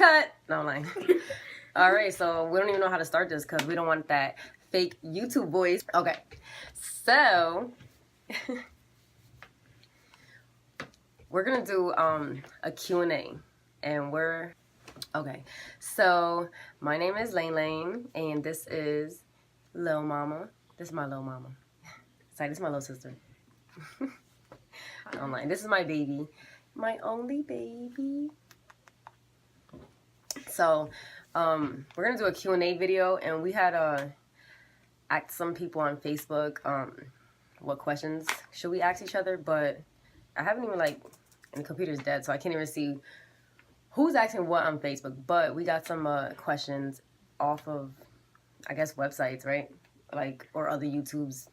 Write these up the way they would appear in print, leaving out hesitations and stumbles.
Cut. No, I'm lying. All right, so we don't even know how to start this because we don't want that fake YouTube voice. Okay, so we're gonna do a Q&A, and okay. So my name is Lane, and this is Lil Mama. This is my Lil Mama. Sorry, this is my little sister. I'm lying. This is my baby, my only baby. So we're gonna do a Q&A video, and we had asked some people on Facebook what questions should we ask each other, but I haven't even, like, and the computer's dead, so I can't even see who's asking what on Facebook. But we got some questions off of, I guess, websites, right? Like, or other YouTube's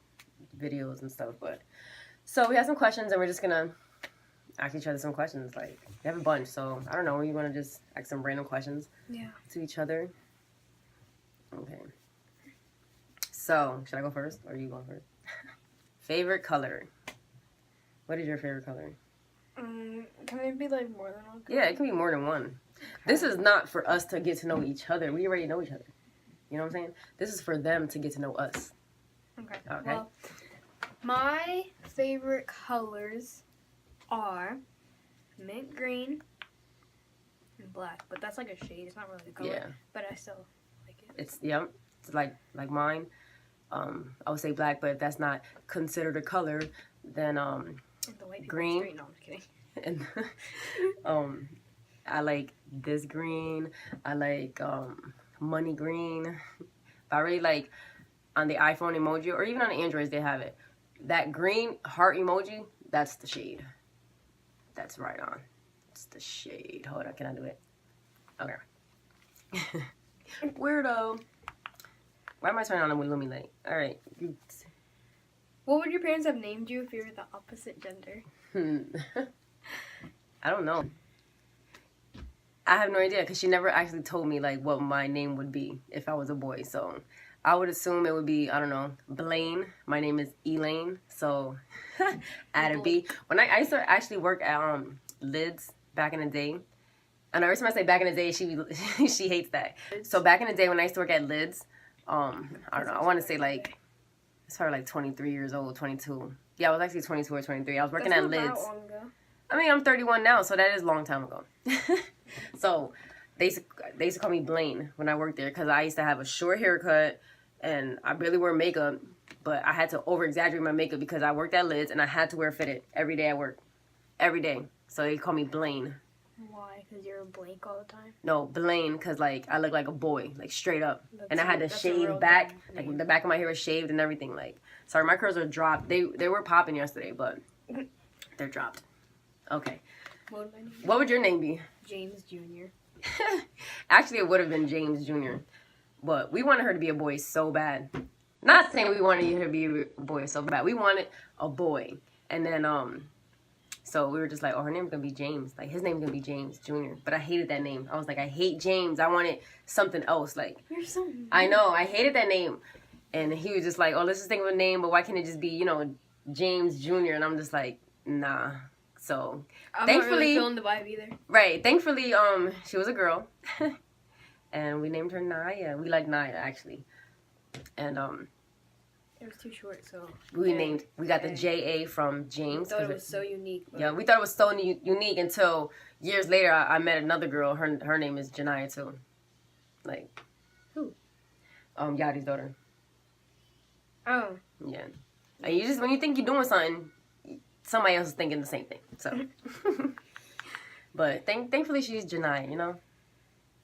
videos and stuff. But so we have some questions, and we're just gonna ask each other some questions. Like, we have a bunch, so I don't know. You want to just ask some random questions to each other? Okay. So, should I go first, or are you going first? Favorite color. What is your favorite color? Can it be like more than one color? Yeah, it can be more than one. Okay. This is not for us to get to know each other. We already know each other. You know what I'm saying? This is for them to get to know us. Okay. Okay. Well, my favorite colors are mint green and black, but that's like a shade. It's not really a color. Yeah. But I still like it. It's It's like mine. I would say black, but if that's not considered a color, then The white green. straight. No, I'm just kidding. And I like this green. I like money green. But I really like on the iPhone emoji, or even on the Androids, they have it. That green heart emoji, that's the shade. That's right on. It's the shade. Hold on, can I do it? Okay. Weirdo. Why am I turning on with Lumilite? All right. What would your parents have named you if you were the opposite gender? I don't know. I have no idea because she never actually told me like what my name would be if I was a boy. So I would assume it would be, I don't know, Blaine. My name is Elaine, so add a B. When I used to actually work at Lids back in the day, and every time I say back in the day, she hates that. So back in the day when I used to work at Lids, I don't know, I want to say like, it's probably like 23 years old, 22. Yeah, I was actually 22 or 23. I was working at Lids. That long ago. I mean, I'm 31 now, so that is a long time ago. So they used to call me Blaine when I worked there because I used to have a short haircut and I barely wear makeup, but I had to over-exaggerate my makeup because I worked at Lids and I had to wear fitted every day at work. Every day. So they call me Blaine. Why? Because you're blank all the time? No, Blaine, because like I look like a boy, like straight up. And I had to shave back, like the back of my hair was shaved and everything. Like, sorry, my curls are dropped. They were popping yesterday, but they're dropped. Okay. What would your name be? James Jr. Actually, it would have been James Jr. But we wanted her to be a boy so bad. Not saying we wanted her to be a boy so bad. We wanted a boy. And then, so we were just like, oh, her name's going to be James. Like, his name's going to be James Jr. But I hated that name. I was like, I hate James. I wanted something else. Like, you're so mean. I know. I hated that name. And he was just like, oh, let's just think of a name. But why can't it just be, you know, James Jr.? And I'm just like, nah. So I'm thankfully, not really feeling the vibe either. Right. Thankfully, she was a girl, and we named her Naya. We like Naya actually, and it was too short, so we got the JA from James. We thought it was so unique. Yeah, we thought it was so unique until years later. I met another girl. Her name is Janaya too. Like who? Yadi's daughter. Oh. Yeah. And you just when you think you're doing something, somebody else is thinking the same thing. So, but thankfully she's Janaya, you know,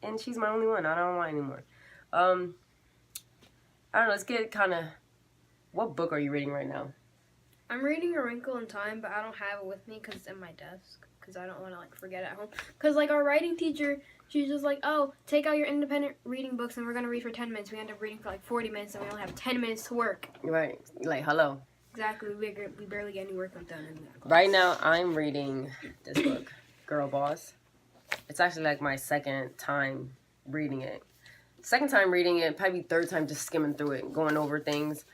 and she's my only one. I don't want any more. I don't know. Let's get kind of. What book are you reading right now? I'm reading A Wrinkle in Time, but I don't have it with me because it's in my desk. Because I don't want to like forget it at home. Because like our writing teacher, she's just like, oh, take out your independent reading books and we're gonna read for 10 minutes. We end up reading for like 40 minutes, and we only have 10 minutes to work. Right. Like hello. Exactly, we barely get any work done in that class. Right now, I'm reading this book, Girl Boss. It's actually like my second time reading it. Second time reading it, probably third time just skimming through it, going over things.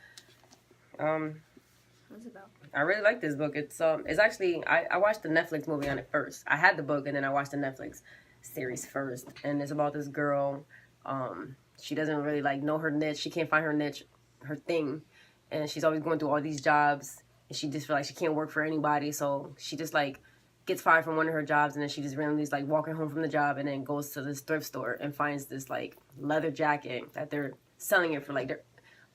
What's it about? I really like this book. It's actually I watched the Netflix movie on it first. I had the book and then I watched the Netflix, series first, and it's about this girl. She doesn't really like know her niche. She can't find her niche, her thing, and she's always going through all these jobs, and she just feel like she can't work for anybody. So she just like gets fired from one of her jobs, and then she just randomly is like walking home from the job, and then goes to this thrift store and finds this like leather jacket that they're selling it for like they're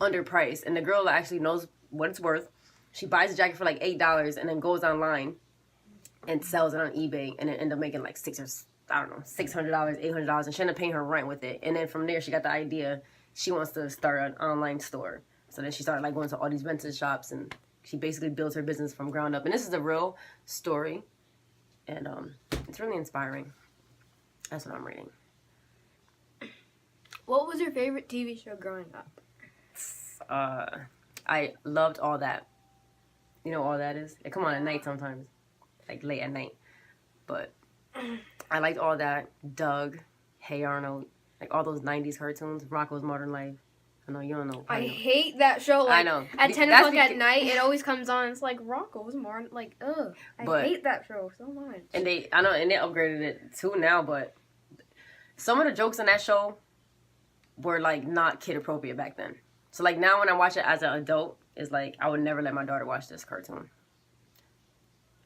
underpriced, and the girl actually knows what it's worth. She buys the jacket for like $8, and then goes online and sells it on eBay, and then end up making like $600, $800, and she ended up paying her rent with it. And then from there, she got the idea she wants to start an online store. So then she started like going to all these rental shops, and she basically built her business from ground up. And this is a real story, and it's really inspiring. That's what I'm reading. What was your favorite TV show growing up? I loved All That. You know what All That is? It come on at night sometimes, like late at night. But I liked All That, Doug, Hey Arnold, like all those 90s cartoons, Rocko's Modern Life. I know you don't know. I hate that show. Like, I know. At 10 o'clock at night, it always comes on. It's like Rocko's Modern, like, ugh. I hate that show so much. And they upgraded it too now, but some of the jokes in that show were like not kid appropriate back then. So like now when I watch it as an adult, it's like I would never let my daughter watch this cartoon.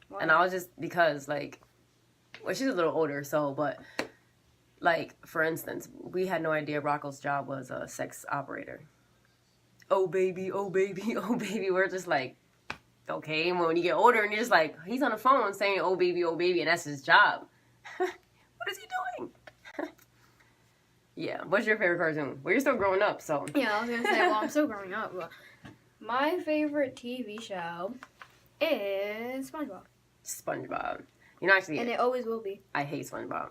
Wow. And I was just because like, well, she's a little older, so but like for instance, we had no idea Rocco's job was a sex operator. Oh baby, oh baby, oh baby. We're just like, okay. And when you get older and you're just like, he's on the phone saying oh baby, and that's his job. What is he doing? Yeah. What's your favorite cartoon? Well, you're still growing up, so. Yeah, I was gonna say, well, I'm still growing up. But my favorite TV show is SpongeBob. SpongeBob. You know, actually. And it always will be. I hate SpongeBob.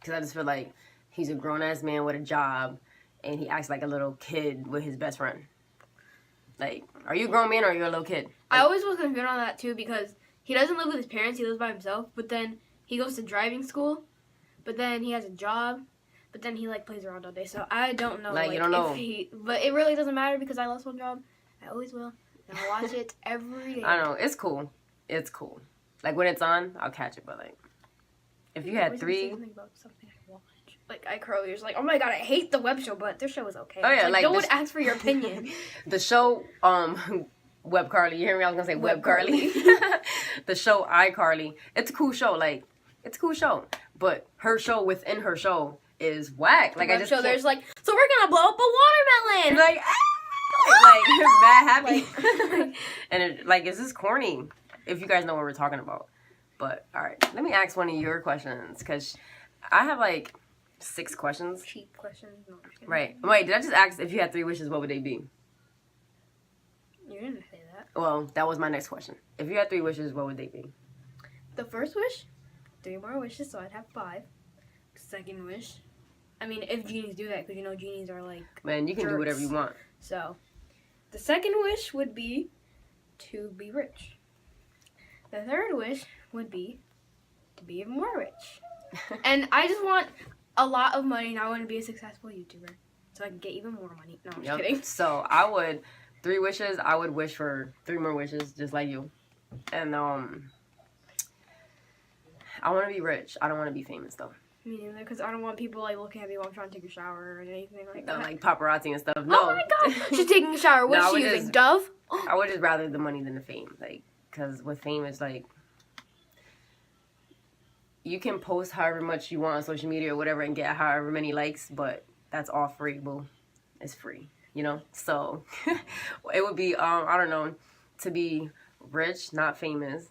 Because I just feel like he's a grown-ass man with a job, and he acts like a little kid with his best friend. Like, are you a grown man or are you a little kid? Like, I always was confused on that, too, because he doesn't live with his parents. He lives by himself. But then he goes to driving school. But then he has a job. But then he, like, plays around all day. So I don't know. Like you don't know. But it really doesn't matter because I love SpongeBob. I always will. And I watch it every day. I know. It's cool. It's cool. Like, when it's on, I'll catch it. But, like, if you had three... Something about something I watch. Like, iCarly is like, oh my god, I hate the web show, but their show is okay. Oh, yeah. Like no one asks for your opinion. The show, WebCarly. You hear me? I was going to say WebCarly. The show iCarly. It's a cool show. Like, it's a cool show. But her show within her show is whack. Like, I just so there's like, so we're gonna blow up a watermelon. Like, like mad happy. And it, like, is this corny? If you guys know what we're talking about. But all right, let me ask one of your questions because I have like 6 questions. Cheap questions. No, right. Wait, did I just ask if you had 3 wishes? What would they be? You didn't say that. Well, that was my next question. If you had 3 wishes, what would they be? The first wish, 3 more wishes, so I'd have 5. Second wish, I mean, if genies do that, because you know genies are like man, you can jerks. do whatever you want. So, the second wish would be to be rich. The third wish would be to be even more rich. And I just want a lot of money, and I want to be a successful YouTuber, so I can get even more money. No, I'm just kidding. So I would 3 wishes. I would wish for 3 more wishes, just like you. And I want to be rich. I don't want to be famous though. Me neither, because I don't want people like looking at me while I'm trying to take a shower or anything like that. Like paparazzi and stuff. No. Oh my god, she's taking a shower. What is she using? Dove? I would just rather the money than the fame, like, because with fame it's like you can post however much you want on social media or whatever and get however many likes, but that's all free, boo. It's free, you know. So it would be I don't know, to be rich, not famous.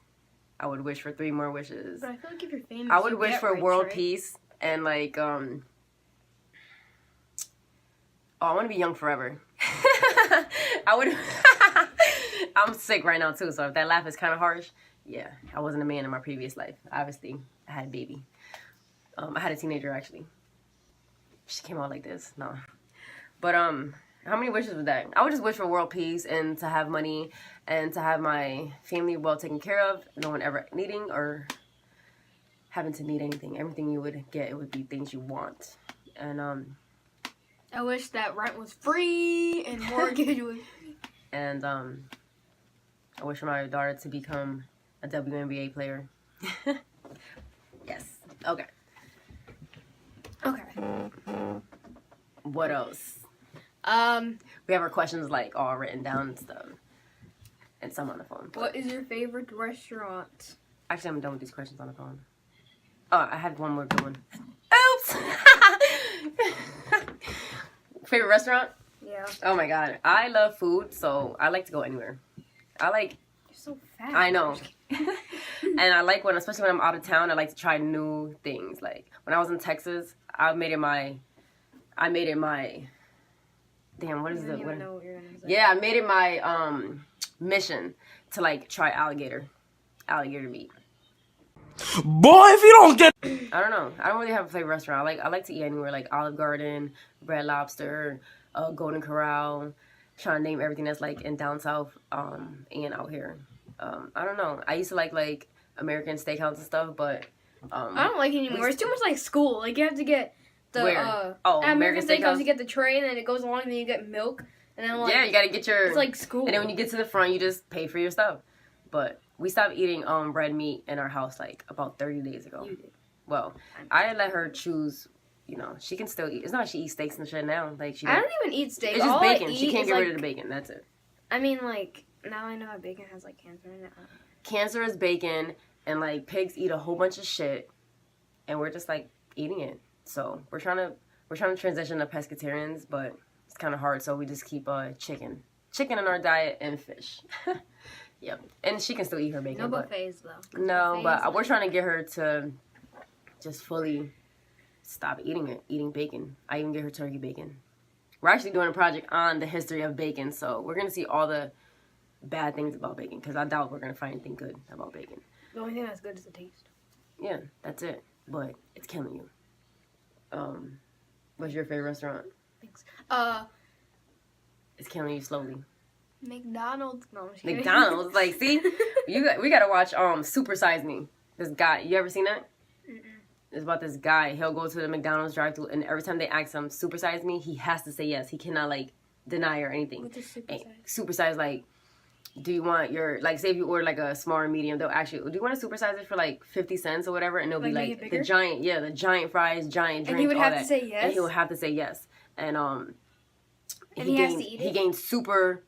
I would wish for 3 more wishes. But I feel like if you're famous, I would wish for rich, world right? peace and like I want to be young forever. I would. I'm sick right now too, so if that laugh is kind of harsh, yeah, I wasn't a man in my previous life. Obviously, I had a baby. I had a teenager actually. She came out like this, no. But how many wishes was that? I would just wish for world peace and to have money and to have my family well taken care of. No one ever needing or having to need anything. Everything you would get, it would be things you want. And I wish that rent was free and mortgage was free. And I wish for my daughter to become a WNBA player. Yes. Okay. Okay. What else? We have our questions like all written down and stuff, and some on the phone. What is your favorite restaurant? Actually, I'm done with these questions on the phone. Oh, I have one more good one. Oops. Favorite restaurant? Yeah. Oh my god, I love food, so I like to go anywhere. You're so fat. I know. And I like especially when I'm out of town, I like to try new things. Like when I was in Texas, I made it my damn, what is I don't it? even know what you're gonna say. Yeah, I made it my mission to like try alligator meat. Boy, if you don't get... I don't know. I don't really have a favorite restaurant. I like to eat anywhere, like Olive Garden, Red Lobster, Golden Corral. Trying to name everything that's like in down south and out here. I don't know. I used to like American steakhouse and stuff, but I don't like it anymore. It's too much like school. Like you have to get the Where? at American Steakhouse. Steakhouse? You get the tray and then it goes along and then you get milk and then like yeah, you gotta get your. it's like school. And then when you get to the front, you just pay for your stuff. But we stopped eating red meat in our house like about 30 days ago. You did. Well, I let her choose. You know, she can still eat. It's not like she eats steaks and shit now. Like I don't even eat steak. It's just All bacon. I She eat can't is, get like, rid of the bacon. That's it. I mean, like now I know that bacon has like cancer in it. Cancerous bacon, and like pigs eat a whole bunch of shit, and we're just like eating it. So we're trying to transition to pescatarians, but it's kind of hard. So we just keep chicken in our diet and fish. Yep, and she can still eat her bacon. No but buffets though. no, but Buffets, we're trying to get her to just fully stop eating bacon. I even get her turkey bacon. We're actually doing a project on the history of bacon, so we're gonna see all the bad things about bacon, because I doubt we're gonna find anything good about bacon. The only thing that's good is the taste. Yeah, that's it. But it's killing you. What's your favorite restaurant? Thanks. It's killing you slowly. McDonald's. No, I'm just kidding. McDonald's, like, see, we gotta watch Super Size Me. This guy, you ever seen that? Mm-mm. It's about this guy. He'll go to the McDonald's drive-thru, and every time they ask him super size me, he has to say yes. He cannot like deny or anything. What's a super size? Super size, like, do you want your, like, say if you order like a small or medium, they'll ask you, do you want to super size it for like 50 cents or whatever? And they'll be Like, make like it bigger? the giant fries, giant drinks, And he would all have that. to say yes? And he would have to say yes. And he has to eat it?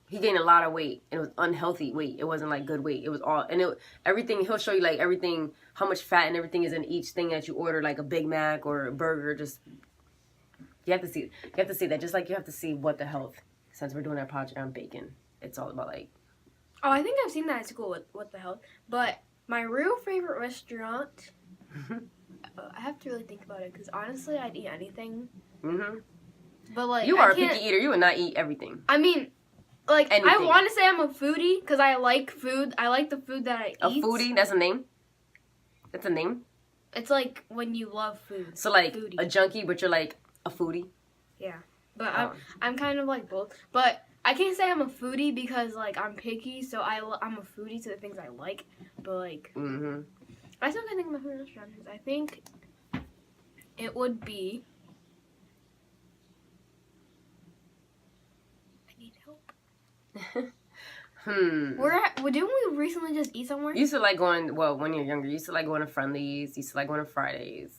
He gained a lot of weight, and it was unhealthy weight. It wasn't like good weight. It was all, and everything. He'll show you like everything, how much fat and everything is in each thing that you order, like a Big Mac or a burger. Just you have to see that. Just like you have to see what the health. Since we're doing our project on bacon, it's all about like. Oh, I think I've seen that at school with What the Health. But my real favorite restaurant, I have to really think about it because honestly, I'd eat anything. Mhm. But like You are a picky eater. You would not eat everything. I mean, like Anything. I want to say I'm a foodie because I like food. I like the food that I eat. A foodie? That's a name? That's a name? It's like when you love food. So like Foodie. a junkie, but you're like a foodie? Yeah. But Oh. I'm kind of like both. But I can't say I'm a foodie because like I'm picky, so I'm a foodie to the things I like. But like Mm-hmm. I still can't think of my favorite restaurant because I think it would be. I need help. Didn't we recently just eat somewhere? You used to like going, well, when you're younger, you used to like going to Friendlies, you used to like going to Fridays.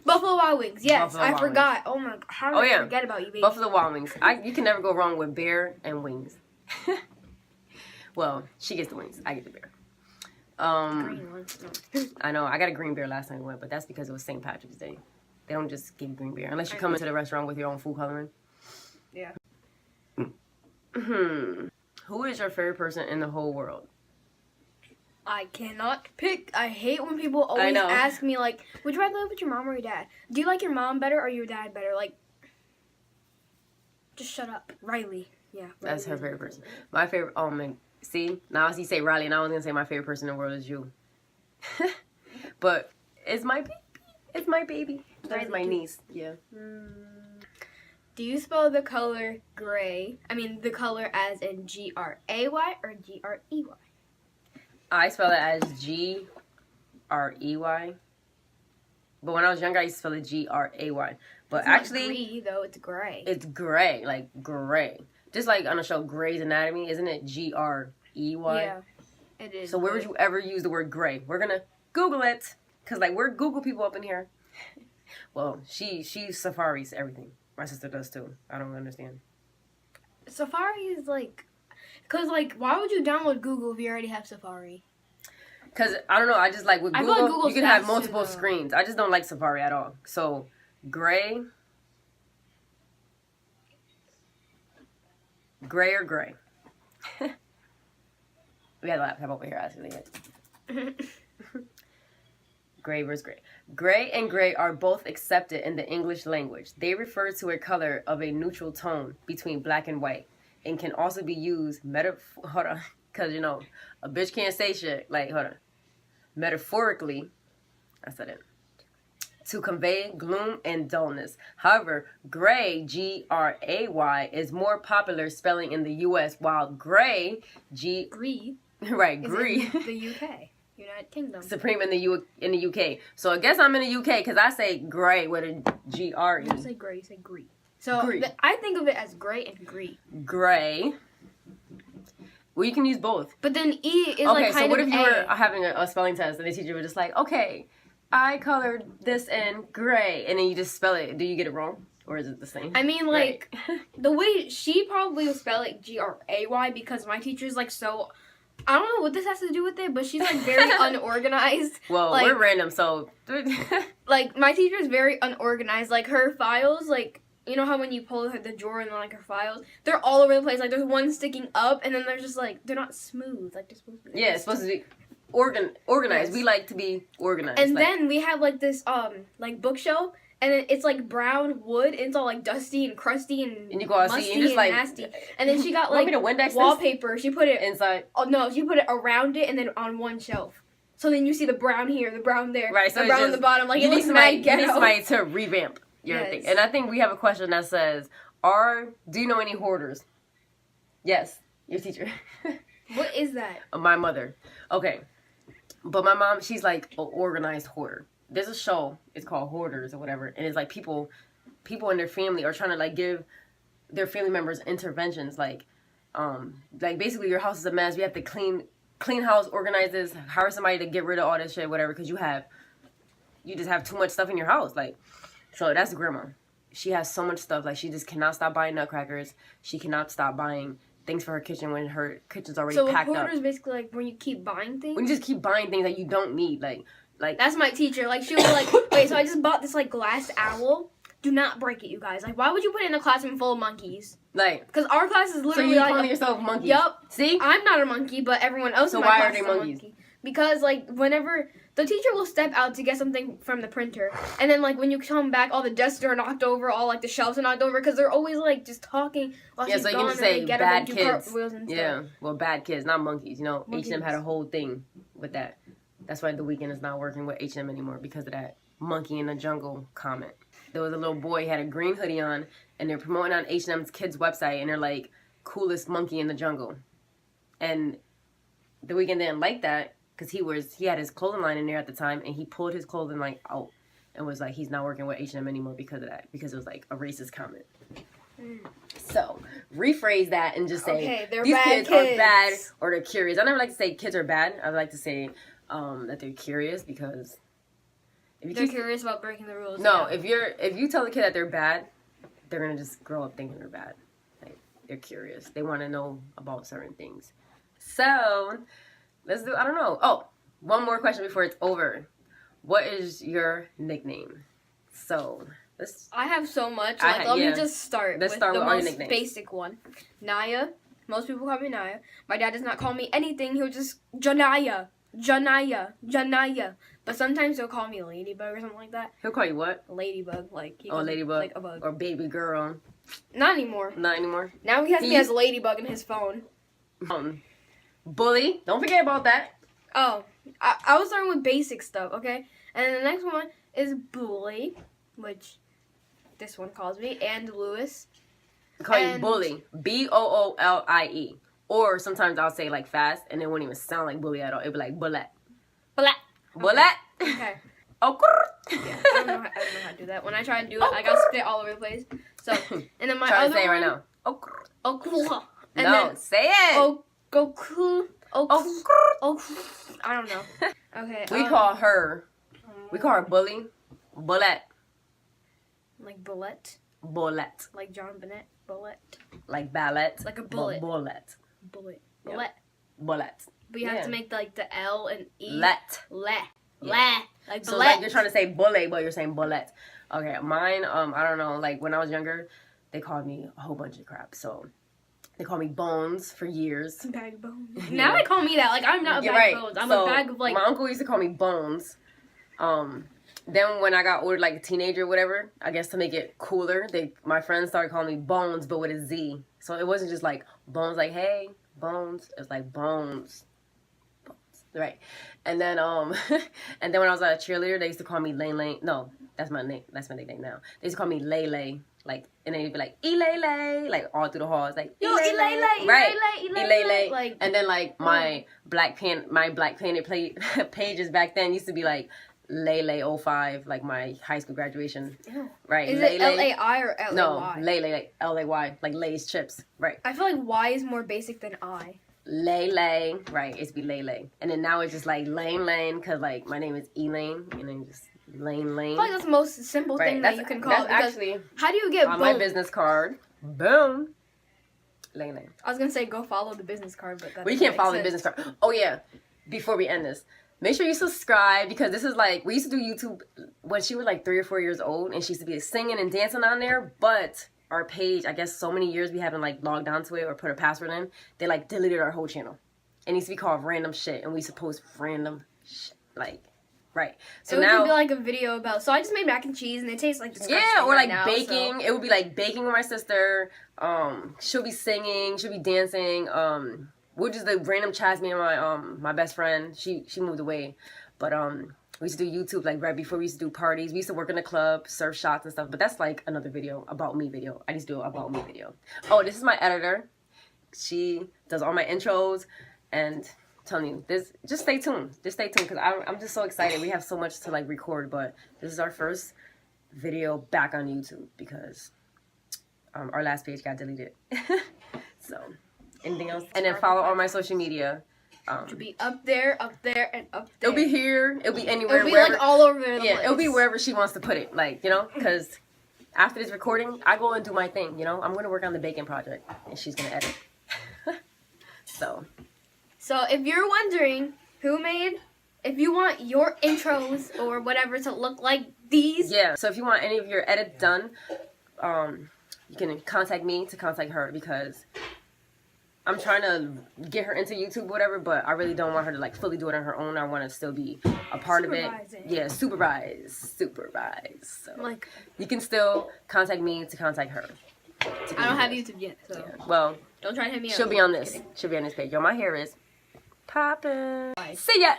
Buffalo Wild Wings, yes. Buffalo I Wild forgot. Oh my god. How did I forget about you, baby? Buffalo Wild Wings. You can never go wrong with beer and wings. Well, she gets the wings. I get the beer. Green one. No. I know. I got a green beer last time we went, but that's because it was St. Patrick's Day. They don't just give you green beer unless you come into the restaurant with your own food coloring. Yeah. Who is your favorite person in the whole world? I cannot pick. I hate when people always know. ask me, like, would you rather live with your mom or your dad? Do you like your mom better or your dad better? Like, just shut up. Riley. Yeah. That's her Riley. favorite person. My favorite, oh man, see? Now you say Riley, and I was going to say my favorite person in the world is you. But it's my baby. It's my baby. That's my niece. Yeah. Do you spell the color gray? I mean, the color as in G-R-A-Y or G-R-E-Y? I spell it as G-R-E-Y. But when I was younger, I used to spell it G-R-A-Y. But It's actually, not gray, though. It's gray. it's gray. Like, gray. Just like on the show Grey's Anatomy, isn't it G-R-E-Y? Yeah, it is. So where would you ever use the word gray? We're going to Google it. Because, like, we're Google people up in here. Well, she safaris everything. My sister does too. I don't understand. Safari is like, cause like, why would you download Google if you already have Safari? Cause I don't know. I just like with I feel Google, like Google's you can have faster, multiple though. screens. I just don't like Safari at all. So gray or gray. We had a laptop over here actually. Gray versus gray. Gray and gray are both accepted in the English language. They refer to a color of a neutral tone between black and white, and can also be used hold on, because you know a bitch can't say shit. Like, hold on. Metaphorically, I said it, to convey gloom and dullness. However, gray, Gray, is more popular spelling in the U.S., while gray, Gree right, is gree, in the UK, United Kingdom. supreme in the UK. So I guess I'm in the UK because I say gray with a G-R-E. You don't say gray, you say gree. So Gree. I think of it as gray and gree. Gray. Well, you can use both. But then E is Okay, like so kind what of if you A. were having a spelling test and the teacher was just like, okay, I colored this in gray, and then you just spell it. Do you get it wrong? Or is it the same? I mean, like, Right. the way she probably would spell it Gray because my teacher's like so. I don't know what this has to do with it, but she's like very unorganized. Well, like- we're random, so. Like, my teacher's very unorganized. Like, her files, like, you know how when you pull the drawer and then, like, her files, they're all over the place. Like, there's one sticking up, and then they're just, like, they're not smooth. Like, they're supposed to be. Yeah, it's supposed to be organized. Yes. We like to be organized. And like, then we have, like, this, like, bookshelf, and then it's, like, brown wood, and it's all, like, dusty and crusty and you go out musty see, and just and like. nasty. And then she got, Want like, me to Windex this? wallpaper. She put it Inside. Oh no, she put it around it and then on one shelf. So then you see the brown here, the brown there, Right, so the it's brown on just- the bottom. Like You it need looks somebody, mad you ghetto. need somebody to revamp your Yes. thing. And I think we have a question that says, do you know any hoarders? Yes, your teacher. What is that? My mother. Okay. But my mom, she's like an organized hoarder. There's a show, it's called Hoarders or whatever, and it's like people in their family are trying to like give their family members interventions, like basically your house is a mess, you have to clean house, organize this, hire somebody to get rid of all this shit, whatever, because you just have too much stuff in your house. Like, so that's grandma. She has so much stuff, like she just cannot stop buying nutcrackers. She cannot stop buying things for her kitchen when her kitchen's already So packed hoarder up. is basically like when you keep buying things. When you just keep buying things that you don't need, like That's my teacher. Like she was like, wait, so I just bought this like glass owl. Do not break it, you guys. Like, why would you put it in a classroom full of monkeys? like. Because our class is So literally you like. calling yourself monkeys? Yup. See? I'm not a monkey, but everyone else So in my why class are they is a monkeys? monkey. Because like whenever the teacher will step out to get something from the printer, and then like when you come back, all the desks are knocked over, all like the shelves are knocked over, because they're always like just talking while Yeah, she's so you gone, can just and say they get up and bad do kids. cartwheels and stuff. Yeah, well, bad kids, not monkeys. You know, Monkeys. H&M had a whole thing with that. That's why The Weeknd is not working with H&M anymore because of that monkey in the jungle comment. There was a little boy, he had a green hoodie on, and they're promoting on H&M's kids website, and they're like, coolest monkey in the jungle. And The Weeknd didn't like that because he had his clothing line in there at the time, and he pulled his clothing line out and was like, he's not working with H&M anymore because of that, because it was like a racist comment. So rephrase that and just say, Okay, they're these bad kids are bad kids. or they're curious. I never like to say kids are bad. I like to say that they're curious, because if They're you curious about breaking the rules. no, yeah. if you tell a kid that they're bad, they're gonna just grow up thinking they're bad. Like, they're curious. They want to know about certain things. So let's do. I don't know. Oh, one more question before it's over. What is your nickname? So let's. I have so much. I Like, ha- let yeah. me just start Let's with start the with all your most nicknames. basic one. Naya. Most people call me Naya. My dad does not call me anything. He'll just Janaya, Janaya, Janaya. But sometimes he'll call me Ladybug or something like that. He'll call you what? Ladybug, like he Oh, calls me, Ladybug. like a bug. Or baby girl. Not anymore. Not anymore. Now he has me He's- as Ladybug in his phone. Bully. Don't forget about that. Oh, I was starting with basic stuff, okay? And then the next one is Bully, which this one calls me, and Lewis. Call you And- bully. Boolie. Or sometimes I'll say like fast and it won't even sound like bully at all. It'll be like bullet. Bullet. Bullet. Okay. Oh, Yeah, I don't know how to do that. When I try to do it, like I'll spit all over the place. So, and then my try other to say it right one, now. Oh, oh cool. And no, then say it. oh go cool. Oh Oh, I don't know. Okay. we call her bully. Bullet. Like bullet. Bullet. Like John Bennett. Bullet. Like ballet. Like a bullet. Bullet. Bullet. Yeah. Bullet. Bullet. But you have to make like the L and E. Let. Le. Like So bullet. like you're trying to say bullet, but you're saying bullet. Okay, mine, I don't know, like when I was younger, they called me a whole bunch of crap. So they called me Bones for years. Bag of bones. Now they call me that. Like I'm not a bag of bones. I'm a bag of like. My uncle used to call me Bones. Then when I got older, like a teenager or whatever, I guess to make it cooler, my friends started calling me Bones, but with a Z. So it wasn't just like Bones, like hey, Bones. It was like Bones. Right. And then and then when I was a cheerleader, they used to call me Lane Lane. No, that's my name. That's my nickname now. They used to call me Lay Lay. Like, and then you'd be like E-Lay-Lay, like all through the halls, like Yo, E-Lay-Lay, right? E-Lay-Lay. Like, and then like my Black Planet pages back then used to be like Lay 05, like my high school graduation. Ew. Right. Is it L-A-I or L-A-Y? No, Lay, like L-A-Y, like Lay's chips. Right. I feel like Y is more basic than I. Lay, right? It's be Lay, and then now it's just like Lane, cause like my name is Elaine, and then just Lane. I feel like that's the most simple thing that you can call it. That's actually how do you get on my business card? Boom, Lane. I was gonna say go follow the business card, but that you can't follow the business card. Oh yeah, before we end this, make sure you subscribe because this is like we used to do YouTube when she was like 3 or 4 years old, and she used to be singing and dancing on there, but our page, I guess so many years we haven't like logged onto it or put a password in, they like deleted our whole channel. It needs to be called Random Shit, and we supposed random shit, like, right. So it now would be like a video about, so I just made mac and cheese and it tastes like disgusting. Yeah, or like now, baking. so. It would be like baking with my sister. She'll be singing, she'll be dancing. We'll just like random chats, me and my best friend. She moved away. But we used to do YouTube like right before we used to do parties. We used to work in the club, serve shots and stuff. But that's like another video, about me video. I just do an about me video. Oh, this is my editor. She does all my intros. And I'm telling you, this, just stay tuned. Just stay tuned because I'm just so excited. We have so much to like record. But this is our first video back on YouTube because our last page got deleted. So, anything else? And then follow all my social media. It'll be up there, and up there. It'll be here. It'll be anywhere. It'll be wherever, like all over the place. Yeah, it'll be wherever she wants to put it. Like, you know, because after this recording, I go and do my thing. You know, I'm going to work on the bacon project, and she's going to edit. So if you're wondering if you want your intros or whatever to look like these. Yeah. So if you want any of your edits done, you can contact me to contact her because I'm trying to get her into YouTube, whatever, but I really don't want her to like fully do it on her own. I want to still be a part of it. Yeah, supervise. So like, you can still contact me to contact her. I don't have YouTube yet, so yeah. Well, don't try to hit me up. She'll be on this. She'll be on this page. Yo, my hair is poppin'. Bye. See ya.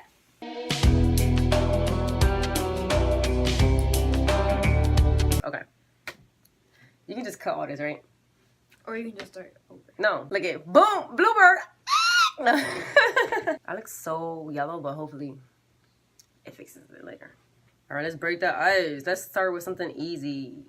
Okay. You can just cut all this, right? Or you can just start over. No, look at boom, blooper. I look so yellow, but hopefully it fixes it later. All right, let's break the ice. Let's start with something easy.